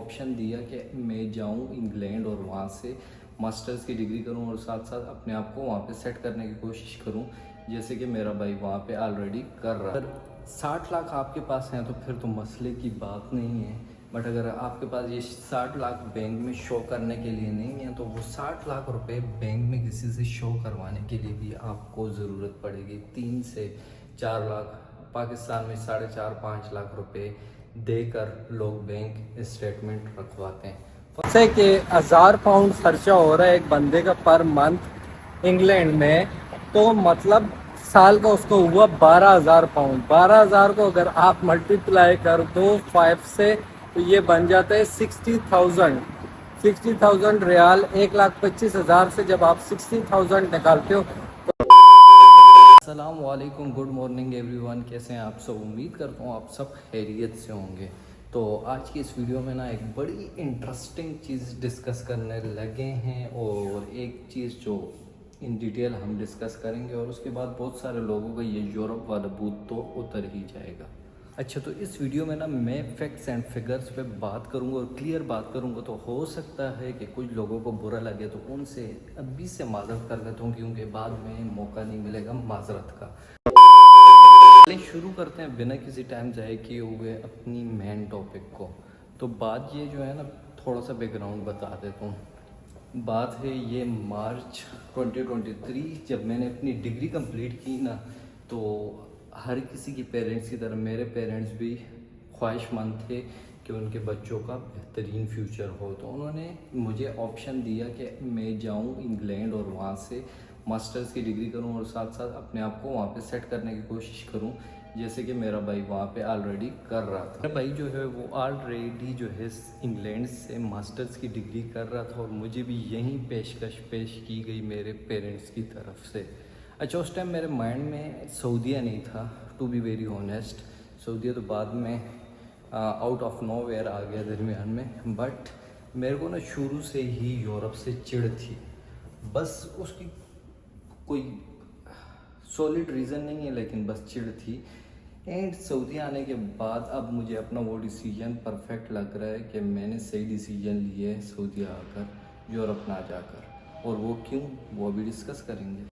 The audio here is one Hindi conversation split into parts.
ऑप्शन दिया कि मैं जाऊं इंग्लैंड और वहाँ से मास्टर्स की डिग्री करूं और साथ साथ अपने आप को वहाँ पे सेट करने की कोशिश करूं, जैसे कि मेरा भाई वहाँ पे ऑलरेडी कर रहा है। अगर 60 लाख आपके पास हैं तो फिर तो मसले की बात नहीं है, बट अगर आपके पास ये 60 लाख बैंक में शो करने के लिए नहीं है तो वो 60 लाख रुपए बैंक में किसी से शो करवाने के लिए भी आपको ज़रूरत पड़ेगी 3 से 4 लाख। पाकिस्तान में 4.5-5 लाख रुपए देकर लोग बैंक स्टेटमेंट रखवाते हैं। जैसे कि 1000 पाउंड खर्चा हो रहा है एक बंदे का पर मंथ इंग्लैंड में, तो मतलब साल का उसको हुआ 12,000 पाउंड। 12,000 को अगर आप मल्टीप्लाई कर दो 5 से तो ये बन जाता है 60,000 रियाल। 1,25,000 से जब आप 60,000 निकालते हो। अस्सलाम वालेकुम, गुड मॉर्निंग एवरीवन, कैसे हैं आप सब? उम्मीद करता हूँ आप सब खैरियत से होंगे। तो आज की इस वीडियो में ना एक बड़ी इंटरेस्टिंग चीज़ डिस्कस करने लगे हैं और एक चीज़ जो इन डिटेल हम डिस्कस करेंगे और उसके बाद बहुत सारे लोगों का ये यूरोप वाला भूत तो उतर ही जाएगा। अच्छा, तो इस वीडियो में ना मैं फैक्ट्स एंड फिगर्स पे बात करूंगा और क्लियर बात करूंगा, तो हो सकता है कि कुछ लोगों को बुरा लगे तो उनसे अभी से माजरत कर लेता हूँ, क्योंकि बाद में मौका नहीं मिलेगा माजरत का। शुरू करते हैं बिना किसी टाइम ज़ाया किए हुए अपनी मेन टॉपिक को। तो बात ये जो है ना, थोड़ा सा बैकग्राउंड बता देता हूँ। बात है ये मार्च 2023, जब मैंने अपनी डिग्री कंप्लीट की ना, तो हर किसी के पेरेंट्स की तरह मेरे पेरेंट्स भी ख्वाहिशमंद थे कि उनके बच्चों का बेहतरीन फ्यूचर हो। तो उन्होंने मुझे ऑप्शन दिया कि मैं जाऊं इंग्लैंड और वहाँ से मास्टर्स की डिग्री करूं और साथ साथ अपने आप को वहाँ पे सेट करने की कोशिश करूं, जैसे कि मेरा भाई वहाँ पे ऑलरेडी कर रहा था। मेरा भाई जो है वो ऑलरेडी जो है इंग्लैंड से मास्टर्स की डिग्री कर रहा था और मुझे भी यही पेशकश पेश की गई मेरे पेरेंट्स की तरफ से। अच्छा, उस टाइम मेरे माइंड में सऊदीया नहीं था, टू बी वेरी ऑनेस्ट। सऊदीया तो बाद में आउट ऑफ नो वेयर आ गया दरमियान में, बट मेरे को ना शुरू से ही यूरोप से चिढ़ थी। बस उसकी कोई सॉलिड रीज़न नहीं है, लेकिन बस चिढ़ थी। एंड सऊदी आने के बाद अब मुझे अपना वो डिसीजन परफेक्ट लग रहा है कि मैंने सही डिसीजन लिए है सऊदी आकर यूरोप ना जाकर। और वो क्यों, वो अभी डिस्कस करेंगे।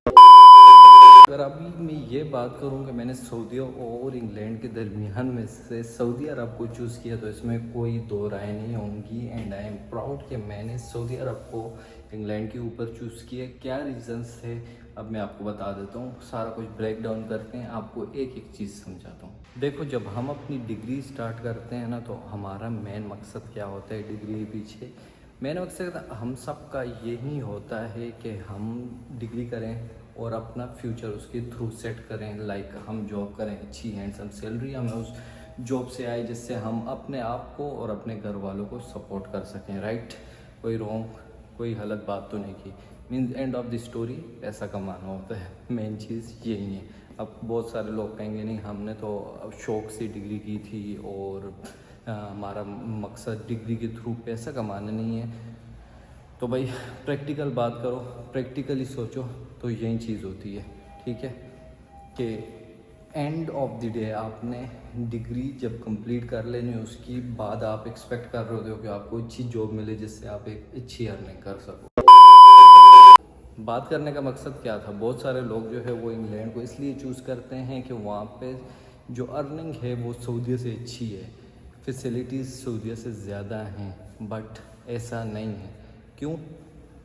अगर अभी मैं ये बात करूँ कि मैंने सऊदी और इंग्लैंड के दरमियान में से सऊदी अरब को चूज़ किया, तो इसमें कोई दो राय नहीं होंगी। एंड आई एम प्राउड कि मैंने सऊदी अरब को इंग्लैंड के ऊपर चूज़ किया। क्या रीज़न्स थे अब मैं आपको बता देता हूँ, सारा कुछ ब्रेक डाउन करते हैं, आपको एक एक चीज़ समझाता हूँ। देखो, जब हम अपनी डिग्री स्टार्ट करते हैं ना, तो हमारा मेन मकसद क्या होता है डिग्री के पीछे? मेन मकसद हम सब का यही होता है कि हम डिग्री करें और अपना फ्यूचर उसके थ्रू सेट करें। लाइक हम जॉब करें, अच्छी हैंडसम सैलरी हमें उस जॉब से आए, जिससे हम अपने आप को और अपने घर वालों को सपोर्ट कर सकें। राइट? कोई रॉन्ग, कोई गलत बात तो नहीं की। Means end of the story पैसा कमाना होता है, मेन चीज़ यही है। अब बहुत सारे लोग कहेंगे नहीं, हमने तो शौक़ से डिग्री की थी और हमारा मकसद डिग्री के थ्रू पैसा कमाना नहीं है। तो भाई प्रैक्टिकल बात करो, प्रैक्टिकली सोचो, तो यही चीज़ होती है। ठीक है कि एंड ऑफ द डे आपने डिग्री जब कंप्लीट कर लेनी है, उसकी बाद आप एक्सपेक्ट कर रहे होते हो कि आपको अच्छी जॉब मिले जिससे आप एक अच्छी अर्निंग कर सको। बात करने का मकसद क्या था? बहुत सारे लोग जो है वो इंग्लैंड को इसलिए चूज़ करते हैं कि वहाँ पे जो अर्निंग है वो सऊदीया से अच्छी है, फैसिलिटीज़ सऊदीया से ज़्यादा हैं। बट ऐसा नहीं है। क्यों?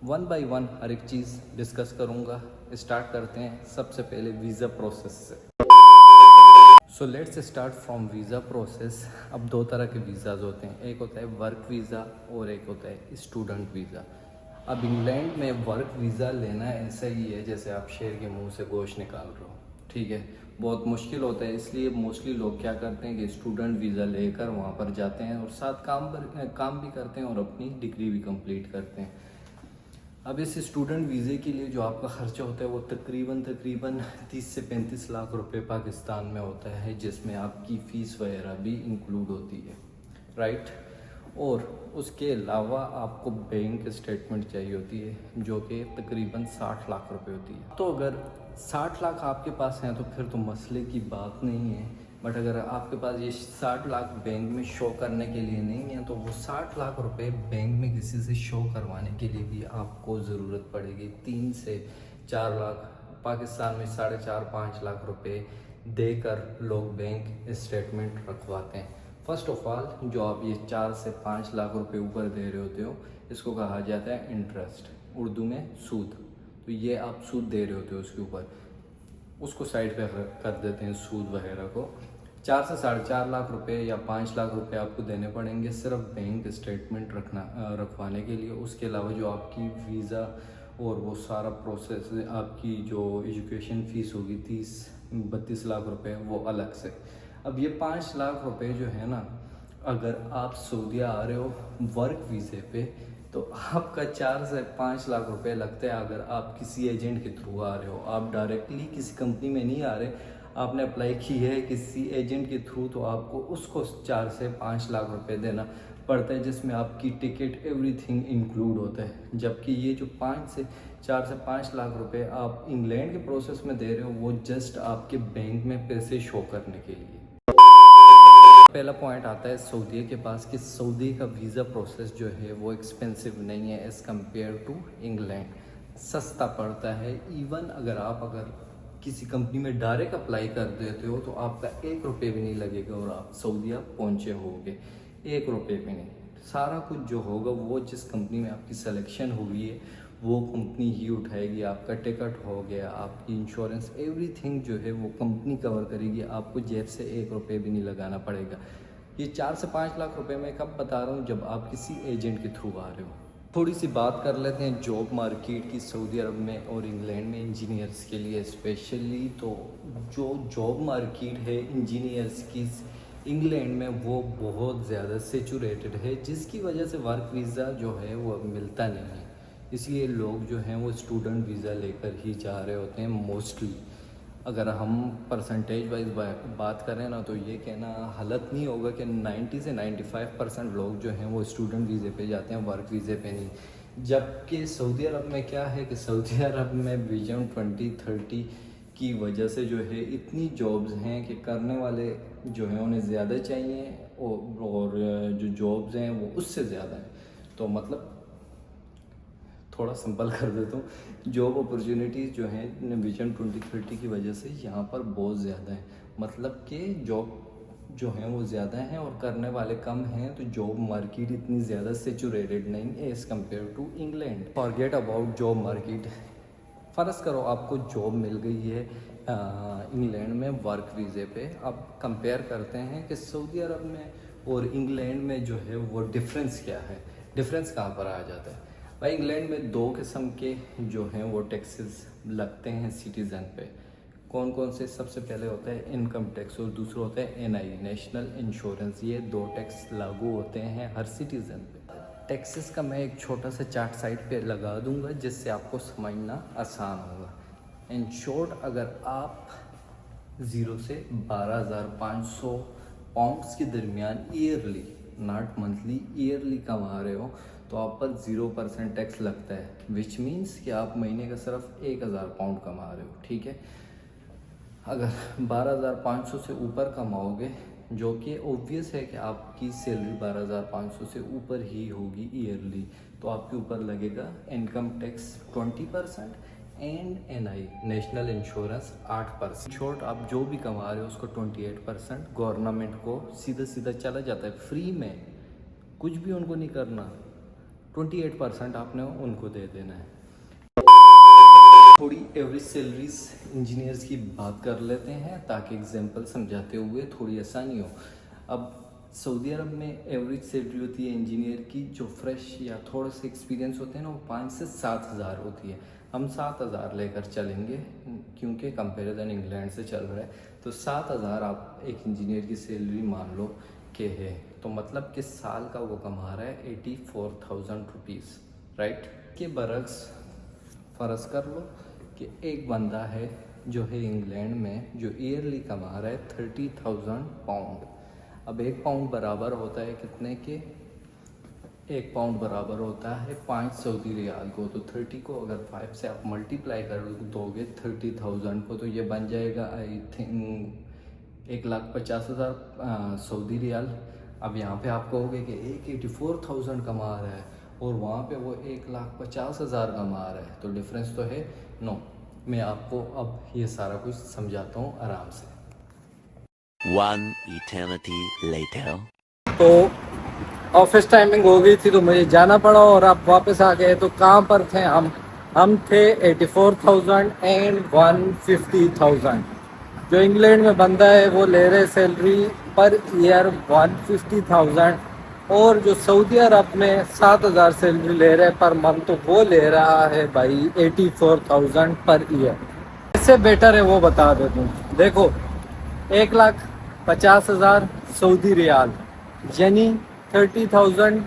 वन बाय वन हर एक चीज़ डिस्कस करूँगा। स्टार्ट करते हैं सबसे पहले वीज़ा प्रोसेस से। So let's start from visa process. अब दो तरह के वीज़ाज़ होते हैं, एक होता है वर्क वीज़ा और एक होता है स्टूडेंट वीज़ा। अब इंग्लैंड में वर्क वीज़ा लेना ऐसा ही है जैसे आप शेर के मुंह से गोश्त निकाल रहे हो। ठीक है, बहुत मुश्किल होता है, इसलिए मोस्टली लोग क्या करते हैं कि स्टूडेंट वीज़ा लेकर वहाँ पर जाते हैं और साथ काम भी करते हैं और अपनी डिग्री भी कंप्लीट करते हैं। अब इस स्टूडेंट वीज़े के लिए जो आपका ख़र्चा होता है वो तकरीबन 30 से 35 लाख रुपए पाकिस्तान में होता है, जिसमें आपकी फ़ीस वगैरह भी इंक्लूड होती है। राइट? और उसके अलावा आपको बैंक स्टेटमेंट चाहिए होती है, जो कि तकरीबन 60 लाख रुपए होती है। तो अगर 60 लाख आपके पास हैं तो फिर तो मसले की बात नहीं है, बट अगर आपके पास ये 60 लाख बैंक में शो करने के लिए नहीं है तो वो 60 लाख रुपए बैंक में किसी से शो करवाने के लिए भी आपको ज़रूरत पड़ेगी। 3 से 4 लाख, पाकिस्तान में 4.5-5 लाख रुपए देकर लोग बैंक स्टेटमेंट रखवाते हैं। फर्स्ट ऑफ ऑल जो आप ये 4 से 5 लाख रुपए ऊपर दे रहे होते हो, इसको कहा जाता है इंटरेस्ट, उर्दू में सूद। तो ये आप सूद दे रहे होते हो उसके ऊपर, उसको साइड पे कर देते हैं सूद वगैरह को। 4 से 4.5 लाख रुपए या 5 लाख रुपए आपको देने पड़ेंगे सिर्फ बैंक स्टेटमेंट रखवाने के लिए। उसके अलावा जो आपकी वीज़ा और वो सारा प्रोसेस, आपकी जो एजुकेशन फ़ीस होगी 30-32 लाख रुपए, वो अलग से। अब ये 5 लाख रुपए जो है ना, अगर आप सऊदीया आ रहे हो वर्क वीज़े पे तो आपका 4 से 5 लाख रुपए लगते हैं। अगर आप किसी एजेंट के थ्रू आ रहे हो, आप डायरेक्टली किसी कंपनी में नहीं आ रहे, आपने अप्लाई की है किसी एजेंट के थ्रू, तो आपको उसको 4 से 5 लाख रुपए देना पड़ता है, जिसमें आपकी टिकट एवरीथिंग इंक्लूड होता है। जबकि ये जो 4 से 5 लाख रुपए आप इंग्लैंड के प्रोसेस में दे रहे हो, वो जस्ट आपके बैंक में पैसे शो करने के लिए। पहला पॉइंट आता है सऊदी के पास कि सऊदी का वीज़ा प्रोसेस जो है वो एक्सपेंसिव नहीं है एज़ कम्पेयर टू इंग्लैंड, सस्ता पड़ता है। इवन अगर किसी कंपनी में डायरेक्ट अप्लाई कर देते हो तो आपका 1 रुपये भी नहीं लगेगा और आप सऊदीया पहुँचे होगे, 1 रुपये भी नहीं। सारा कुछ जो होगा वो जिस कंपनी में आपकी सिलेक्शन हुई है वो कंपनी ही उठाएगी। आपका टिकट हो गया, आपकी इंश्योरेंस, एवरीथिंग जो है वो कंपनी कवर करेगी। आपको जेब से 1 रुपये भी नहीं लगाना पड़ेगा। ये 4 से 5 लाख रुपए मैं कब बता रहा हूँ, जब आप किसी एजेंट के थ्रू आ रहे हो। थोड़ी सी बात कर लेते हैं जॉब मार्केट की सऊदी अरब में और इंग्लैंड में इंजीनियर्स के लिए स्पेशली। तो जो जॉब मार्केट है इंजीनियर्स की इंग्लैंड में वो बहुत ज़्यादा सेचुरेटेड है, जिसकी वजह से वर्क वीज़ा जो है वो अब मिलता नहीं है। इसलिए लोग जो हैं वो स्टूडेंट वीज़ा लेकर ही जा रहे होते हैं मोस्टली। अगर हम परसेंटेज वाइज बात करें ना, तो ये कहना गलत नहीं होगा कि 90 से 95% लोग जो हैं वो स्टूडेंट वीज़े पे जाते हैं, वर्क वीज़े पे नहीं। जबकि सऊदी अरब में क्या है कि सऊदी अरब में विजन 2030 की वजह से जो है इतनी जॉब्स हैं कि करने वाले जो हैं उन्हें ज़्यादा चाहिए और जो जॉब्स हैं वो उससे ज़्यादा हैं। तो मतलब थोड़ा सिंपल कर देता हूँ, जॉब अपॉर्चुनिटीज़ जो हैं विजन 2030 की वजह से यहाँ पर बहुत ज़्यादा है। मतलब कि जॉब जो हैं वो ज़्यादा हैं और करने वाले कम हैं, तो जॉब मार्केट इतनी ज़्यादा सेचुरेटेड नहीं है as compared to England. Forget about job market. फ़र्ज़ करो आपको जॉब मिल गई है इंग्लैंड में वर्क वीज़े पे। अब कंपेयर करते हैं कि सऊदी अरब में और इंग्लैंड में जो है वो डिफरेंस क्या है। डिफरेंस कहाँ पर आ जाता है भाई? इंग्लैंड में 2 किस्म के जो हैं वो टैक्सेस लगते हैं सिटीज़न पे। कौन कौन से? सबसे पहले होता है इनकम टैक्स और दूसरा होता है NI, नेशनल इंश्योरेंस। ये 2 टैक्स लागू होते हैं हर सिटीज़न पे। टैक्सेस का मैं एक छोटा सा चार्ट साइड पे लगा दूंगा जिससे आपको समझना आसान होगा। इन शॉर्ट, अगर आप 0 से 12,500 पाउंड्स के दरमियान ईयरली, नॉट मंथली, ईयरली कमा रहे हो तो आप पर 0% टैक्स लगता है, विच मीन्स कि आप महीने का सिर्फ 1,000 पाउंड कमा रहे हो। ठीक है, अगर 12,500 से ऊपर कमाओगे, जो कि ओब्वियस है कि आपकी सैलरी 12,500 से ऊपर ही होगी ईयरली, तो आपके ऊपर लगेगा income tax 20% and NI, national insurance 8%। Short, आप जो भी कमा रहे हो उसको 28% गवर्नमेंट को सीधा सीधा चला जाता है, फ्री में, कुछ भी उनको नहीं करना। 28% आपने उनको दे देना है। थोड़ी एवरेज सैलरीज इंजीनियर्स की बात कर लेते हैं ताकि एग्जांपल समझाते हुए थोड़ी आसानी हो। अब सऊदी अरब में एवरेज सैलरी होती है इंजीनियर की, जो फ्रेश या थोड़ा सा एक्सपीरियंस होते हैं ना, वो 5 से 7 हज़ार होती है। हम 7 हज़ार लेकर चलेंगे क्योंकि कंपैरिजन इंग्लैंड से चल रहा है। तो 7 हज़ार आप एक इंजीनियर की सैलरी मान लो कि है, तो मतलब कि साल का वो कमा रहा है 84,000 रुपीज़, राइट। के बरक्स फ़र्ज़ कर लो कि एक बंदा है जो है इंग्लैंड में जो ईयरली कमा रहा है 30,000 पाउंड। अब 1 पाउंड बराबर होता है कितने के? 1 पाउंड बराबर होता है 5 सऊदी रियाल को। तो 30 को अगर 5 से आप मल्टीप्लाई कर दोगे 30,000 को, तो ये बन जाएगा आई थिंक 1,50,000 सऊदी रियाल। अब यहाँ पे आप कहोगे कि 1,84,000 कमा रहा है और वहाँ पे वो 1,50,000 कमा रहा है, तो डिफरेंस तो है। नो, मैं आपको अब ये सारा कुछ समझाता हूँ आराम से। One eternity later. तो ऑफिस टाइमिंग हो गई थी तो मुझे जाना पड़ा और अब वापस आ गए। तो कहाँ पर थे हम थे 84,000 एंड 150,000। जो इंग्लैंड में बंदा है वो ले रहे सैलरी पर ईयर 150,000 और जो सऊदी अरब में 7,000 सैलरी ले रहे पर मंथ, तो वो ले रहा है भाई 84,000 पर ईयर। इससे बेटर है वो बता देता हूँ। देखो, 1,50,000 सऊदी रियाल यानी 30,000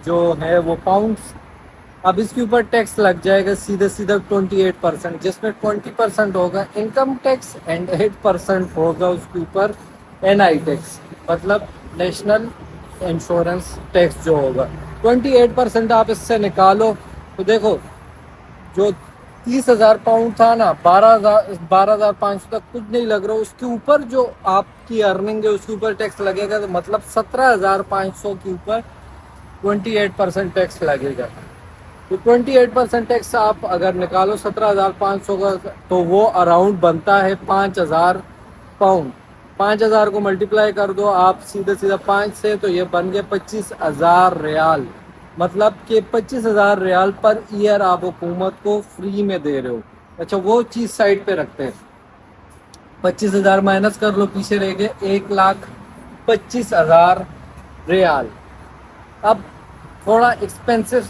जो है वो पाउंड्स। अब इसके ऊपर टैक्स लग जाएगा सीधे सीधा 28%, जिसमें 20% होगा इनकम टैक्स एंड 8% होगा उसके ऊपर NI टैक्स, मतलब नेशनल इंश्योरेंस टैक्स जो होगा। 28% आप इससे निकालो तो देखो, जो 30,000 पाउंड था ना, 12,500 तक कुछ नहीं लग रहा, उसके ऊपर जो आपकी अर्निंग है उसके ऊपर टैक्स लगेगा, तो मतलब 17,500 के ऊपर 28% टैक्स लगेगा। तो 28% टैक्स आप अगर निकालो 17,500 का, तो वो अराउंड बनता है 5,000 पाउंड। 5,000 को मल्टीप्लाई कर दो आप सीधे सीधा 5 से, तो ये बन गए 25,000 रियाल। मतलब कि 25,000 रियाल पर ईयर आप हुकूमत को फ्री में दे रहे हो। अच्छा, वो चीज़ साइड पे रखते हैं। 25,000 माइनस कर लो, पीछे रह गए 1,25,000 रियाल। अब थोड़ा एक्सपेंसिव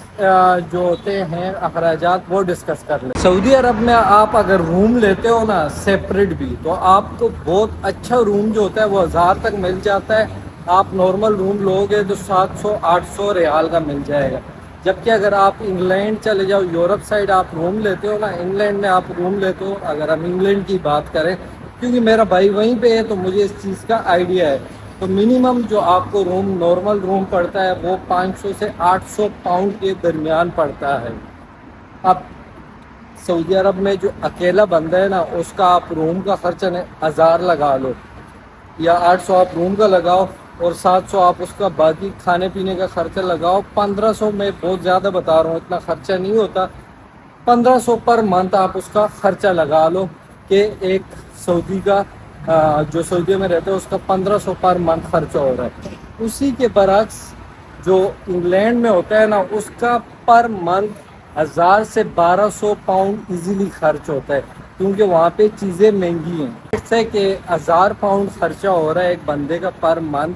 जो होते हैं अखराजात वो डिस्कस कर ले। सऊदी अरब में आप अगर रूम लेते हो ना सेपरेट भी, तो आपको बहुत अच्छा रूम जो होता है वो 1,000 तक मिल जाता है। आप नॉर्मल रूम लोगे तो 700-800 रियाल का मिल जाएगा। जबकि अगर आप इंग्लैंड चले जाओ, यूरोप साइड आप रूम लेते हो ना, इंग्लैंड में आप रूम लेते हो, अगर हम इंग्लैंड की बात करें क्योंकि मेरा भाई वहीं पे है तो मुझे इस चीज़ का आइडिया है, तो मिनिमम जो आपको रूम नॉर्मल रूम पड़ता है वो 500 से 800 पाउंड के दरमियान पड़ता है। अब सऊदी अरब में जो अकेला बंदा है ना, उसका आप रूम का खर्चा 1,000 लगा लो या 800 आप रूम का लगाओ और 700 आप उसका बाकी खाने पीने का खर्चा लगाओ। 1,500 में बहुत ज़्यादा बता रहा हूँ, इतना खर्चा नहीं होता। 1,500 पर मंथ आप उसका खर्चा लगा लो कि एक सऊदी का जो सऊदी में रहते हैं उसका 1,500 पर मंथ खर्चा हो रहा है। उसी के बरक्स जो इंग्लैंड में होता है ना, उसका पर मंथ 1,000 से 1,200 पाउंड इजीली खर्च होता है, क्योंकि वहाँ पे चीज़ें महंगी हैं। इससे कि 1,000 पाउंड खर्चा हो रहा है एक बंदे का पर मंथ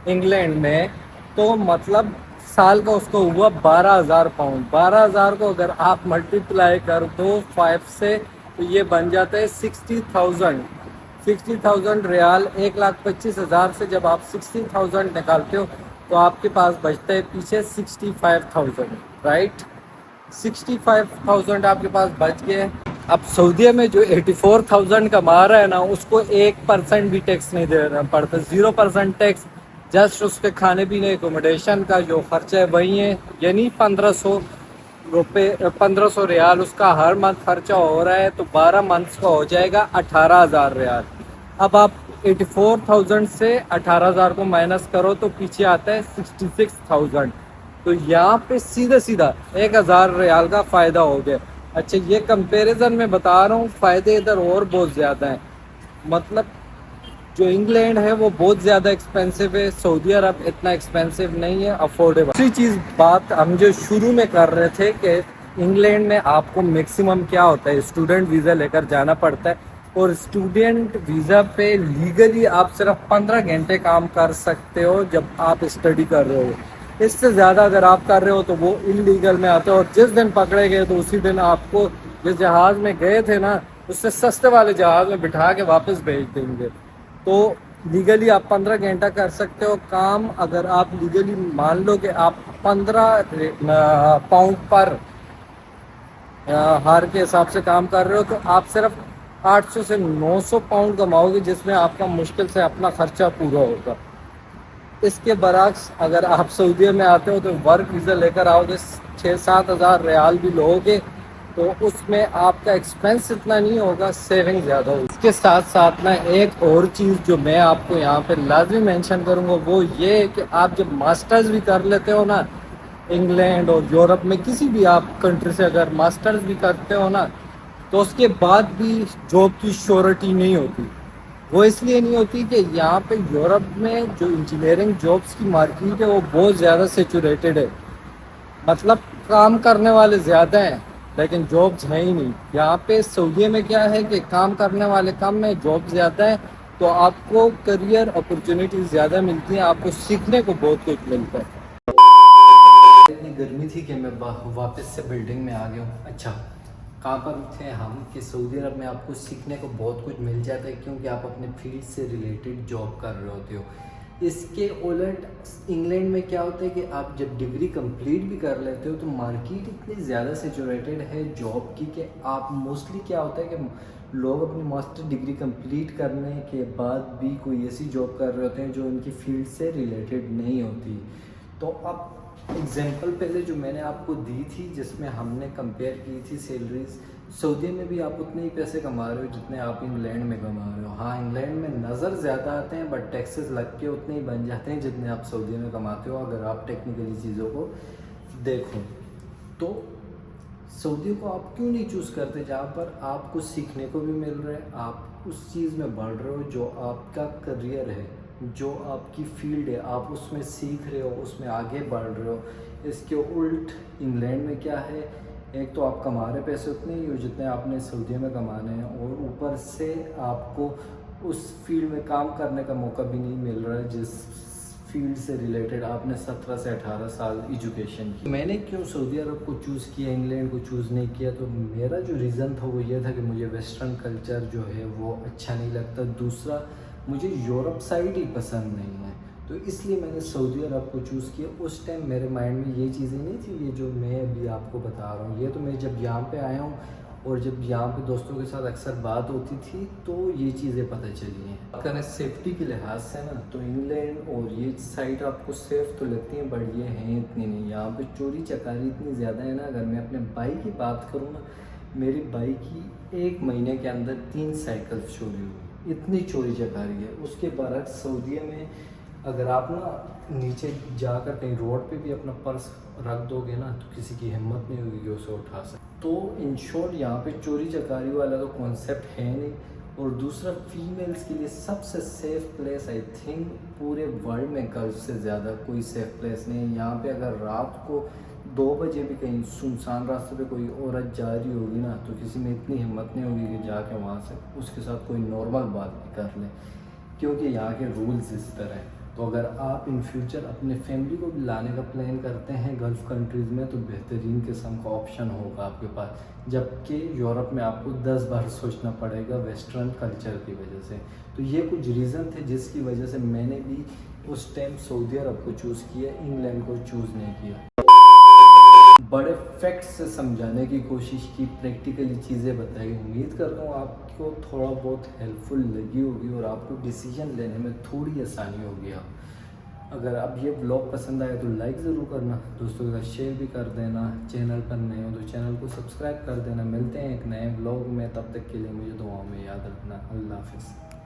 इंग्लैंड में, तो मतलब साल का उसको हुआ 12,000 पाउंड। 12,000 को अगर आप मल्टीप्लाई कर दो 5 से, तो ये बन जाता है 60,000 रियाल। 1,25,000 से जब आप 60,000 निकालते हो तो आपके पास बचता है पीछे 65,000, राइट। 65,000 आपके पास बच गए। अब सऊदी में जो 84,000 कमा रहा है ना, उसको 1% भी टैक्स नहीं देना पड़ता, 0% टैक्स। जस्ट उसके खाने पीने एकोमोडेशन का जो खर्चा है वही है, यानी 1,500 रुपये 1,500 रियाल उसका हर मंथ खर्चा हो रहा है। तो 12 मंथ्स का हो जाएगा 18,000 रियाल। अब आप 84,000 से 18,000 को माइनस करो तो पीछे आता है 66,000। तो यहाँ पे सीधा सीधा 1,000 रियाल का फ़ायदा हो गया। अच्छा, ये कंपैरिजन में बता रहा हूँ, फ़ायदे इधर और बहुत ज़्यादा हैं। मतलब जो इंग्लैंड है वो बहुत ज़्यादा एक्सपेंसिव है, सऊदी अरब इतना एक्सपेंसिव नहीं है, अफोर्डेबल। दूसरी चीज़ बात हम जो शुरू में कर रहे थे कि इंग्लैंड में आपको मैक्सिमम क्या होता है, स्टूडेंट वीज़ा लेकर जाना पड़ता है और स्टूडेंट वीज़ा पे लीगली आप सिर्फ 15 घंटे काम कर सकते हो जब आप स्टडी कर रहे हो। इससे ज़्यादा अगर आप कर रहे हो तो वो इलीगल में आता है और जिस दिन पकड़े गए तो उसी दिन आपको जिस जहाज़ में गए थे ना, उससे सस्ते वाले जहाज़ में बिठा के वापस भेज देंगे। तो लीगली आप 15 घंटा कर सकते हो काम। अगर आप लीगली मान लो कि आप 15 पाउंड पर हार के हिसाब से काम कर रहे हो, तो आप सिर्फ 800 से 900 पाउंड कमाओगे, जिसमें आपका मुश्किल से अपना खर्चा पूरा होगा। इसके बरक्स अगर आप सऊदी में आते हो तो वर्क वीज़ा लेकर आओगे, 6-7 हज़ार रियाल भी लोगे, तो उसमें आपका एक्सपेंस इतना नहीं होगा, सेविंग ज़्यादा होगी। इसके साथ साथ ना एक और चीज़ जो मैं आपको यहाँ पे लाजमी मेंशन करूँगा वो ये है कि आप जब मास्टर्स भी कर लेते हो ना, इंग्लैंड और यूरोप में किसी भी आप कंट्री से अगर मास्टर्स भी करते हो ना, तो उसके बाद भी जॉब की श्योरिटी नहीं होती। वो इसलिए नहीं होती कि यहाँ पे यूरोप में जो इंजीनियरिंग जॉब्स की मार्केट है वो बहुत ज़्यादा सेचुरेटेड है। मतलब काम करने वाले ज़्यादा हैं लेकिन जॉब्स है ही नहीं। यहाँ पे सऊदी में क्या है कि काम करने वाले कम है, जॉब ज़्यादा है, तो आपको करियर अपॉर्चुनिटीज ज़्यादा मिलती हैं, आपको सीखने को बहुत कुछ मिलता है। इतनी गर्मी थी कि मैं वापस से बिल्डिंग में आ गया हूँ। अच्छा, कहाँ पर थे हम कि सऊदी अरब में आपको सीखने को बहुत कुछ मिल जाता है क्योंकि आप अपने फील्ड से रिलेटेड जॉब कर रहे होते हो। इसके उलट इंग्लैंड में क्या होता है कि आप जब डिग्री कंप्लीट भी कर लेते हो तो मार्केट इतनी ज़्यादा सेचुरेटेड है जॉब की कि आप मोस्टली क्या होता है कि लोग अपनी मास्टर डिग्री कंप्लीट करने के बाद भी कोई ऐसी जॉब कर रहे होते हैं जो उनकी फील्ड से रिलेटेड नहीं होती। तो अब एग्जांपल पहले जो मैंने आपको दी थी जिसमें हमने कंपेयर की थी सैलरीज, सऊदी में भी आप उतने ही पैसे कमा रहे हो जितने आप इंग्लैंड में कमा रहे हो। हाँ, इंग्लैंड में नज़र ज़्यादा आते हैं बट टैक्सेस लग के उतने ही बन जाते हैं जितने आप सऊदी में कमाते हो अगर आप टेक्निकली चीज़ों को देखो। तो सऊदी को आप क्यों नहीं चूज़ करते जहाँ पर आपको सीखने को भी मिल रहा है, आप उस चीज़ में बढ़ रहे हो जो आपका करियर है, जो आपकी फील्ड है, आप उसमें सीख रहे हो, उसमें आगे बढ़ रहे हो। इसके उल्ट इंग्लैंड में क्या है, एक तो आप कमा रहे पैसे उतने ही हो जितने आपने सऊदी में कमाने हैं और ऊपर से आपको उस फील्ड में काम करने का मौका भी नहीं मिल रहा है जिस फील्ड से रिलेटेड आपने 17 से 18 साल एजुकेशन की। मैंने क्यों सऊदी अरब को चूज़ किया, इंग्लैंड को चूज़ नहीं किया, तो मेरा जो रीज़न था वो ये था कि मुझे वेस्टर्न कल्चर जो है वो अच्छा नहीं लगता। दूसरा, मुझे यूरोप साइड ही पसंद नहीं है, तो इसलिए मैंने सऊदी अरब को चूज़ किया। उस टाइम मेरे माइंड में ये चीज़ें नहीं थी ये जो मैं अभी आपको बता रहा हूँ। ये तो मैं जब यहाँ पे आया हूँ और जब यहाँ पे दोस्तों के साथ अक्सर बात होती थी तो ये चीज़ें पता चली हैं। करें सेफ्टी के लिहाज से ना तो इंग्लैंड और ये साइड आपको सेफ़ तो लगती हैं बट ये हैं इतनी नहीं। यहाँ पे चोरी चकारी इतनी ज़्यादा है ना। अगर मैं अपने बाइक की बात करूँ ना, मेरी बाइक की 1 महीने के अंदर 3 साइकिल चोरी हुई, इतनी चोरी चकारी है। उसके बाद सऊदी में अगर आप ना नीचे जाकर कहीं रोड पे भी अपना पर्स रख दोगे ना तो किसी की हिम्मत नहीं होगी कि उसे उठा सके। तो इन शॉर्ट यहाँ पे चोरी चकारी वाला तो कॉन्सेप्ट है नहीं। और दूसरा, फीमेल्स के लिए सबसे सेफ़ प्लेस आई थिंक पूरे वर्ल्ड में गर्ल्स से ज़्यादा कोई सेफ़ प्लेस नहीं है। यहाँ पे अगर रात को 2 बजे भी कहीं सुनसान रास्ते पे कोई औरत जा रही होगी ना तो किसी में इतनी हिम्मत नहीं होगी कि जाके वहाँ से उसके साथ कोई नॉर्मल बात भी कर ले, क्योंकि यहाँ के रूल्स इस तरह हैं। तो अगर आप इन फ्यूचर अपने फैमिली को भी लाने का प्लान करते हैं गल्फ़ कंट्रीज़ में तो बेहतरीन किस्म का ऑप्शन होगा आपके पास, जबकि यूरोप में आपको 10 बार सोचना पड़ेगा वेस्टर्न कल्चर की वजह से। तो ये कुछ रीज़न थे जिसकी वजह से मैंने भी उस टाइम सऊदी अरब को चूज़ किया, इंग्लैंड को चूज़ नहीं किया। बड़े फैक्ट्स से समझाने की कोशिश की, प्रैक्टिकली चीज़ें बताई। उम्मीद करता हूँ आपको थोड़ा बहुत हेल्पफुल लगी होगी और आपको डिसीजन लेने में थोड़ी आसानी होगी। अगर अब ये ब्लॉग पसंद आए तो लाइक ज़रूर करना, दोस्तों के साथ शेयर भी कर देना। चैनल पर नए हो तो चैनल को सब्सक्राइब कर देना। मिलते हैं एक नए ब्लॉग में, तब तक के लिए मुझे दुआओं में याद रखना। अल्लाह हाफ़िज़।